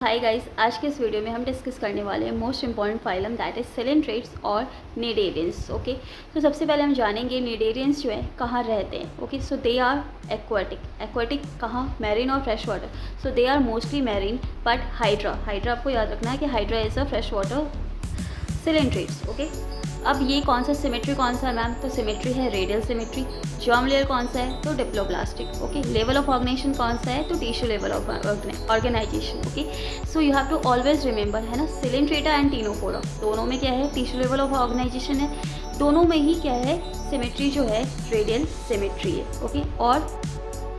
Hi guys, आज के इस वीडियो में हम डिस्कस करने वाले हैं most important phylum that is coelenterates और निडेरियंस। ओके, तो सबसे पहले हम जानेंगे निडेरियंस जो है कहाँ रहते हैं। Okay, so they are aquatic कहाँ, मैरीन और fresh water. So they are mostly marine, but Hydra आपको याद रखना है कि Hydra is a fresh water coelenterates. Okay, अब ये कौन सा सिमेट्री कौन सा है मैम, तो सिमेट्री है रेडियल सिमेट्री। जर्म लेयर कौन सा है, तो diploblastic. Okay, level of organisation कौन सा है, तो tissue level of organisation. Okay, so you have to always remember, है ना, सिलेंट्रेटा एंड टीनोफोरा दोनों में क्या है, टिश्यू लेवल ऑफ ऑर्गेनाइजेशन है। दोनों में ही क्या है, सिमेट्री जो है रेडियल सिमेट्री है। ओके, और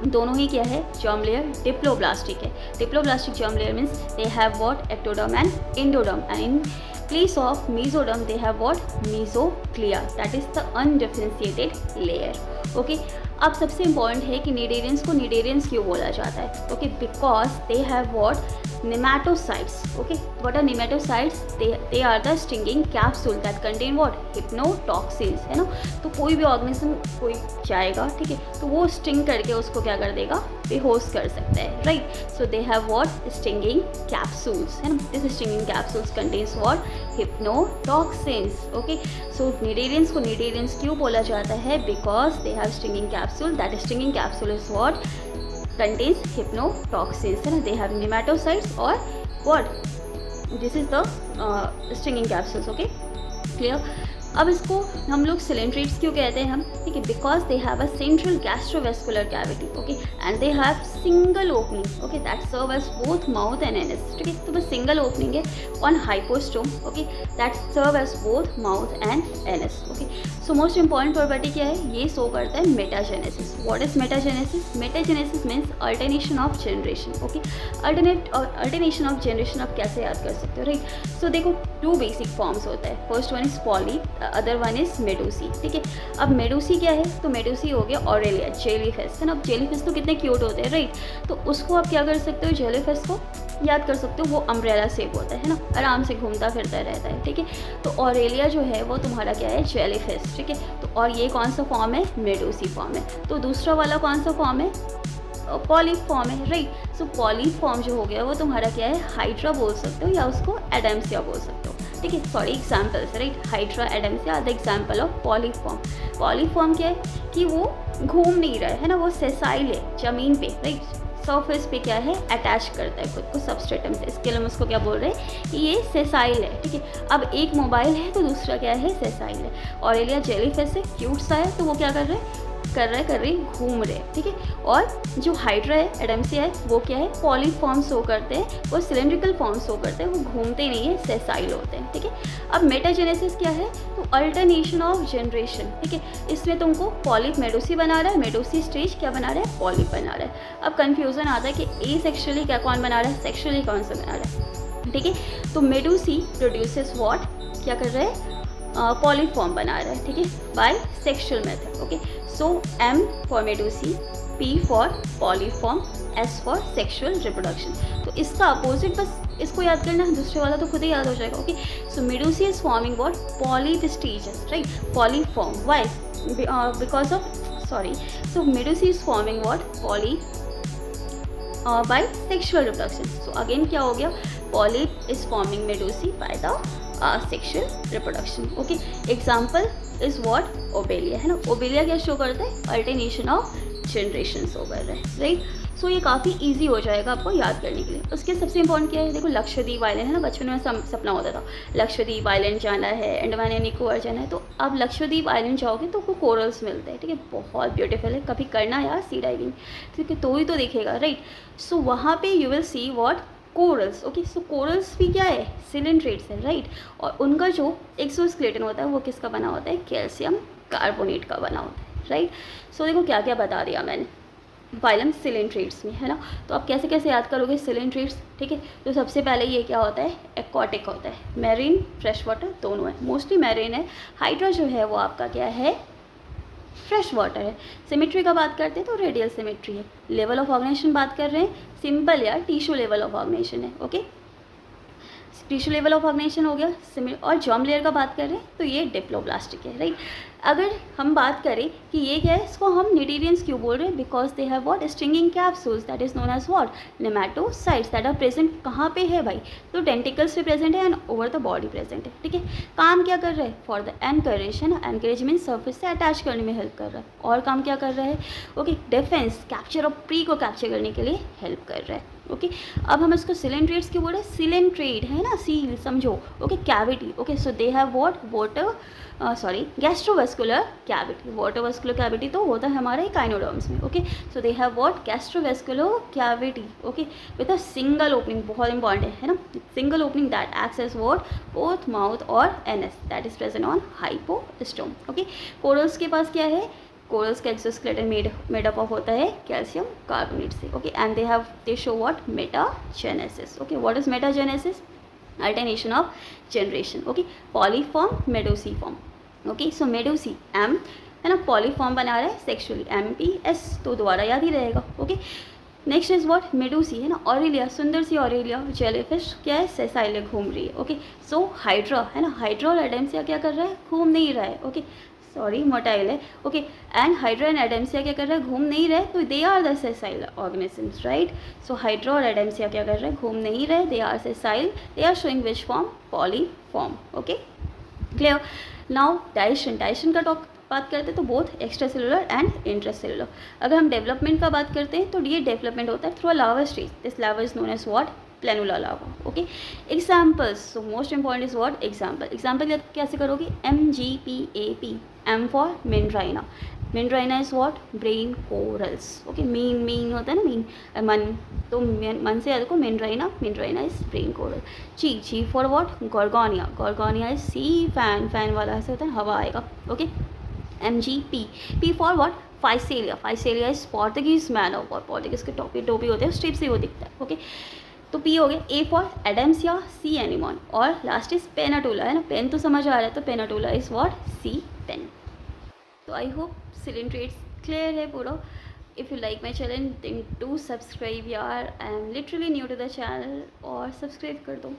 दोनों ही क्या है, जर्म लेयर डिप्लोब्लास्टिक है। Diploblastic germ layer means they have what, ectoderm and endoderm, and in place of mesoderm they have what, mesoclia, that is the undifferentiated layer. Okay, अब सबसे important है कि निडेरियंस को निडेरियंस क्यों बोला जाता है। Okay, because they have what, nematocytes. Okay, what are nematocytes? They are the stinging capsule that contain what, hypnotoxins, है ना। तो कोई भी ऑर्गेनिज्म कोई जाएगा, ठीक है, तो वो स्टिंग करके उसको क्या कर देगा, बेहोश कर सकता है, right. So they have what, stinging capsules, है ना। This stinging capsules contains what, hypnotoxins. Okay, so cnidarians को निडेरियंस क्यों बोला जाता है, because they have stinging capsule, that stinging capsule is what, contains hypnotoxins, है ना। they have nematocytes और what, this is the stinging capsules. okay, clear। अब इसको हम लोग सिलेंट्रेट्स क्यों कहते हैं हम, ठीक है, because they have a central gastrovascular cavity. Okay, and they have single opening, okay, that serve as both mouth and anus, ठीक है। तो बस सिंगल ओपनिंग है on hypostome, okay, that serve as both mouth and anus. Okay, so most important property क्या है, ये show करता है metagenesis. What is metagenesis, metagenesis means alternation of generation. Okay, alternation of generation आप कैसे याद कर सकते हो, राइट। सो देखो, टू बेसिक फॉर्म्स होता है, first one is poly, other one is medusae, ठीक है। अब मेडूसी क्या है, तो मेडूसी हो गया ऑरेलिया, जेलीफिश, है ना। अब जेलीफिश तो कितने क्यूट होते हैं, राइट। तो उसको आप क्या कर सकते हो, जेलीफिश को याद कर सकते हो, वो अम्ब्रेला शेप होता है ना, आराम से घूमता फिरता रहता है, ठीक है। तो ऑरेलिया जो है वो तुम्हारा क्या है, जेलीफिश, ठीक है। तो और ये कौन सा फॉर्म है, मेडूसी फॉर्म है। तो दूसरा वाला कौन सा फॉर्म है, पॉली फॉर्म है, राइट। सो पॉली फॉर्म जो हो गया वो तुम्हारा क्या है, हाइड्रा बोल सकते हो या उसको एडम्सिया बोल सकते हो, ठीक है। Sorry, examples, right, Hydra, Adamsia are the example of polyform. Polyform क्या है कि वो घूम नहीं रहा है ना, वो सेसाइल है जमीन पे, राइट, सरफेस पे क्या है, अटैच करता है खुद को सबस्ट्रेटम से, इसके लिए हम उसको क्या बोल रहे हैं कि ये सेसाइल है, ठीक है। अब एक मोबाइल है तो दूसरा क्या है, सेसाइल है। ऑरेलिया जेलीफिश है, क्यूट सा है, तो वो क्या कर रही घूम रहे, ठीक है। और जो हाइड्रा है, एडम्सिया है, वो क्या है, पॉलीफॉर्म शो करते हैं, वो सिलेंड्रिकल फॉर्म शो करते हैं, वो घूमते नहीं है, सेसाइल होते हैं, ठीक है। अब मेटाजेनेसिस क्या है, तो अल्टरनेशन ऑफ जनरेशन, ठीक है। इसमें तुमको पॉलिप मेडूसी बना रहा है, मेडूसी स्टेज क्या बना रहा है, पॉलिप बना रहा है। अब कन्फ्यूजन आता है कि ए सेक्शुअली क्या कौन बना रहा है, सेक्शुअली कौन सा बना रहा है, ठीक है। तो मेडूसी प्रोड्यूसेस व्हाट, क्या कर रहे हैं, पॉलीफॉर्म बना रहा है, ठीक है, by sexual method. Okay, so M for medusae, P for polyform, S for sexual reproduction. तो इसका अपोजिट बस इसको याद करना है, दूसरे वाला तो खुद ही याद हो जाएगा। Okay, so medusae is forming what, polyp stages, right, polyform, why, because of, sorry, so medusae is forming what, poly by sexual reproduction. So again क्या हो गया, polyp is forming medusae by the sexual reproduction. Okay, example is what, Obelia, है ना। Obelia क्या show करता है, alternation of generation show कर रहा है, राइट। सो ये काफ़ी इजी हो जाएगा आपको याद करने के लिए। उसके सबसे इंपॉर्टेंट क्या है, देखो, लक्षद्वीप आइलैंड, है ना, बचपन में सपना होता था लक्षद्वीप आइलैंड जाना है, अंडमान एंड निकोबार जाना है। तो अब लक्षद्वीप आइलैंड जाओगे तो आपको कोरल्स मिलते हैं, ठीक है, बहुत ब्यूटीफुल है, कभी करना यार सी डाइविंग, ठीक है, तो ही तो दिखेगा, राइट। सो वहाँ पे you will see what, corals. Okay, so corals भी क्या है, सिलेंट्रेट्स है, राइट। और उनका जो एक्सोस्केलेटन होता है वो किसका बना होता है, कैल्शियम कार्बोनेट का बना होता है, राइट। सो देखो क्या क्या बता दिया मैंने फाइलम सिलेंट्रेट्स में, है ना। तो आप कैसे कैसे याद करोगे सिलेंट्रेट्स, ठीक है। तो सबसे पहले ये क्या होता है, एक्वाटिक होता है, मैरीन, फ्रेश वाटर दोनों है, मोस्टली मैरीन है। हाइड्रा जो है वो आपका क्या है, फ्रेश वाटर है। सिमेट्री का बात करते हैं तो रेडियल सिमेट्री है। लेवल ऑफ ऑर्गेनाइजेशन बात कर रहे हैं, सिंपल या टिश्यू लेवल ऑफ ऑर्गेनाइजेशन है। Okay, tissue level of organisation हो गया सिमिलर। और जर्म लेयर का बात कर रहे हैं तो ये डिप्लोब्लास्टिक है, राइट। अगर हम बात करें कि ये क्या है, इसको हम निडीरियंस क्यों बोल रहे हैं, because they have what stinging capsules that is known as what nematocytes that are present कहाँ पे है भाई, तो टेंटिकल्स पे प्रेजेंट है and over the body present है, ठीक है। काम क्या कर रहा है, फॉर द एनकरेज है ना, एनकरेज मीन सर्फेस से अटैच करने में हेल्प कर रहा है। और काम क्या कर रहा है, okay, defence capture of pre को कैप्चर करने के लिए हेल्प कर रहा है, ओके। अब हम इसको सिलेंट्रेट्स क्यों बोल रहे हैं, सिलेंट्रेट है ना, सील समझो, okay, cavity, okay. So they have what water gastrovascular cavity. Water vascular cavity तो होता है हमारे काइनोडर्म्स में, okay. So they have what gastrovascular cavity, okay, with a single opening, बहुत इंपॉर्टेंट है ना, single opening that acts as what both mouth और anus that is present on hypostome, okay. Corals के पास क्या है, कोरल्स का एक्सोस्केलेटन मेड अप ऑफ होता है कैल्शियम कार्बोनेट से, okay. And they show what metagenesis, okay. What is metagenesis, alternation of generation, okay. Polyform medusiform, okay. So medusae M है ना, पॉलीफॉर्म बना रहा है सेक्सुअली, MP-S तो दोबारा याद ही रहेगा, ओके। नेक्स्ट इज व्हाट मेडूसी है ना, ऑरेलिया, सुंदर सी ऑरेलिया जेलीफिश क्या है, सेसाइल घूम रही है, ओके। सो हाइड्रा है ना, हाइड्रा और एडेम्सिया क्या कर रहा है, घूम नहीं रहा है, ओके, सॉरी मोटाइल है, okay. And Hydra and Adamsia क्या कर रहा है, घूम नहीं रहे, तो they are the sessile organisms, right. So Hydra और एडेम्सिया क्या कर रहे हैं, घूम नहीं रहे, they are sessile, they are showing which form, polyform, okay, clear. Now digestion का बात करते हैं तो both extracellular and intracellular. अगर हम डेवलपमेंट का बात करते हैं तो ये डेवलपमेंट होता है through a larva stage, this larva is known as what, planula larva, okay. Examples, so most important is what example कैसे करोगे, MGPAP, M for Meandrina, Meandrina is what brain corals, okay. Mean होता है ना, mean मन, तो मन से याद रखो Meandrina is brain coral. G for what, Gorgonia is sea, fan वाला ऐसे होता है, हवा आएगा, okay. MGP for what, Physalia is Portuguese manner, और पोर्तुगीज के टोपी होते हैं, स्ट्रिप से वो दिखता है, ओके। तो P हो गया। A फॉर एडेम्सिया, C एनिमॉन, और लास्ट इज पेनाटोला है ना, पेन तो समझ आ रहा है, तो Pennatula is what, C pen. तो आई होप सिलेंट्रेट्स क्लियर है पूरा। If you like my channel then do subscribe यार, I am literally new to the channel, और सब्सक्राइब कर दो।